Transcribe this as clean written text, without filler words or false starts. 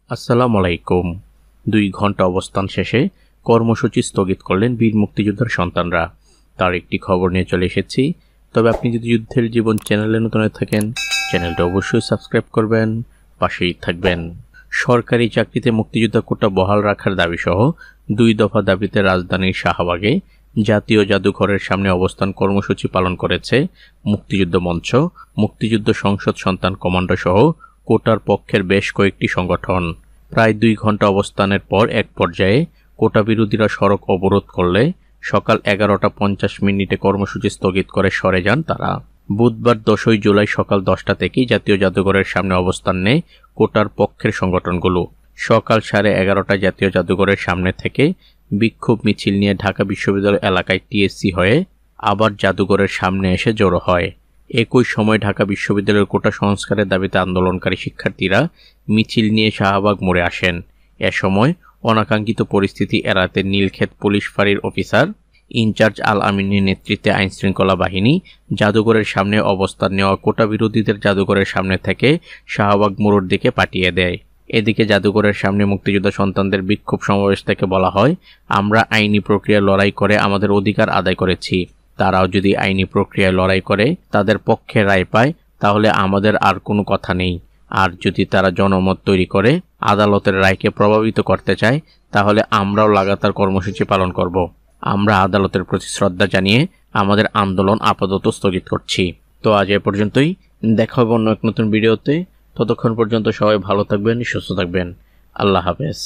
আসসালামু আলাইকুম। 2 ঘন্টা অবস্থান শেষে কর্মসূচি স্থগিত করলেন বীর মুক্তিযোদ্ধার সন্তানরা। তার একটি খবর নিয়ে চলে এসেছি। তবে আপনি যদি যুদ্ধের জীবন চ্যানেলে নতুন হয়ে থাকেন, চ্যানেলটা অবশ্যই সাবস্ক্রাইব করবেন, পাশেই থাকবেন। সরকারি চাকরিতে মুক্তিযোদ্ধা কোটা বহাল রাখার দাবিসহ 2 দফা দাবিতে রাজধানীর শাহবাগে জাতীয় জাদুঘরের সামনে অবস্থান কর্মসূচি পালন করেছে মুক্তিযুদ্ধ মঞ্চ, মুক্তিযুদ্ধ সংসদ সন্তান কমান্ডো সহ কোটার পক্ষের বেশ কয়েকটি সংগঠন। প্রায় 2 ঘন্টা অবস্থানের পর এক পর্যায়ে কোটা বিরোধীরা সড়ক অবরোধ করলে সকাল 11:50 কর্মসূচি স্থগিত করে সরে যান তারা। বুধবার 10 জুলাই সকাল 10টা থেকেই জাতীয় জাদুঘরের সামনে অবস্থান নেয় কোটার পক্ষের সংগঠনগুলো। সকাল 11:30টায় জাতীয় জাদুঘরের সামনে থেকে বিক্ষোভ মিছিল নিয়ে ঢাকা বিশ্ববিদ্যালয় এলাকায় টিএসসি হয়ে আবার জাদুঘরের সামনে এসে জড়ো হয়। একই সময় ঢাকা বিশ্ববিদ্যালয়ের কোটা সংস্কারের দাবিতে আন্দোলনকারী শিক্ষার্থীরা মিছিল নিয়ে শাহবাগ মোড়ে আসেন। এ সময় অনাকাঙ্ক্ষিত পরিস্থিতি এড়াতে নীলক্ষেত পুলিশ ফাঁড়ির অফিসার ইনচার্জ আল আমিনের নেতৃত্বে আইনশৃঙ্খলা বাহিনী জাদুঘরের সামনে অবস্থান নেওয়া কোটা বিরোধীদের জাদুঘরের সামনে থেকে শাহবাগ মোড়ের দিকে পাঠিয়ে দেয়। এদিকে জাদুঘরের সামনে মুক্তিযোদ্ধা সন্তানদের বিক্ষোভ সমাবেশ থেকে বলা হয়, আমরা আইনি প্রক্রিয়ায় লড়াই করে আমাদের অধিকার আদায় করেছি। তারাও যদি আইনি প্রক্রিয়ায় লড়াই করে তাদের পক্ষে রায় পায় তাহলে আমাদের আর কোনো কথা নেই। আর যদি তারা জনমত তৈরি করে আদালতের রায়কে প্রভাবিত করতে চায় তাহলে আমরাও লাগাতার কর্মসূচি পালন করব। আমরা আদালতের প্রতি শ্রদ্ধা জানিয়ে আমাদের আন্দোলন আপাতত স্থগিত করছি। তো আজ এ পর্যন্তই। দেখা হবে অন্য এক নতুন ভিডিওতে। ততক্ষণ পর্যন্ত সবাই ভালো থাকবেন, সুস্থ থাকবেন। আল্লাহ হাফেজ।